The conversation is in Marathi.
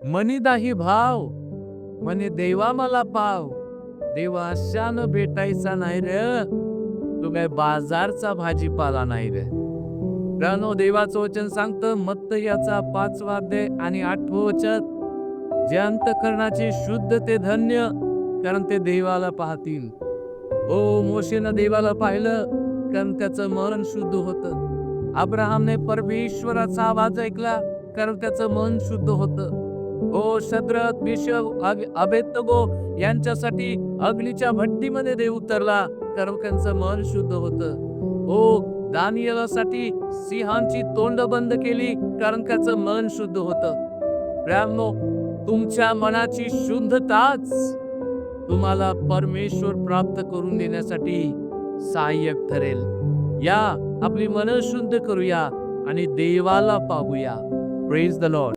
मनीदाही भाव म्हणे देवा मला पाव. देवा अशानं भेटायचा नाही रे, तू काय बाजारचा भाजीपाला नाही रे. मित्रांनो, देवाचं वचन सांगतं मत्ती याचा 5वा अध्याय आणि 8वं वचन, जे अंतःकरणाचे शुद्ध ते धन्य, कारण ते देवाला पाहतील. मोशेनं देवाला पाहिलं कारण त्याचं मन शुद्ध होतं. अब्राहामने परमेश्वराचा आवाज ऐकला कारण त्याचं मन शुद्ध होतं. शद्रक, मेशक, अबेदnego यांच्यासाठी अग्नीच्या भट्टीमध्ये देव उतरला कारण त्यांचं मन शुद्ध होतं. दानियेलासाठी सिंहांची तोंड बंद केली कारण त्याचं मन शुद्ध होतं. प्रियांनो, तुमच्या मनाची शुद्धताच तुम्हाला परमेश्वर प्राप्त करून देण्यासाठी सहाय्यक ठरेल. या आपली मन शुद्ध करूया आणि देवाला पाहूया. Praise the Lord.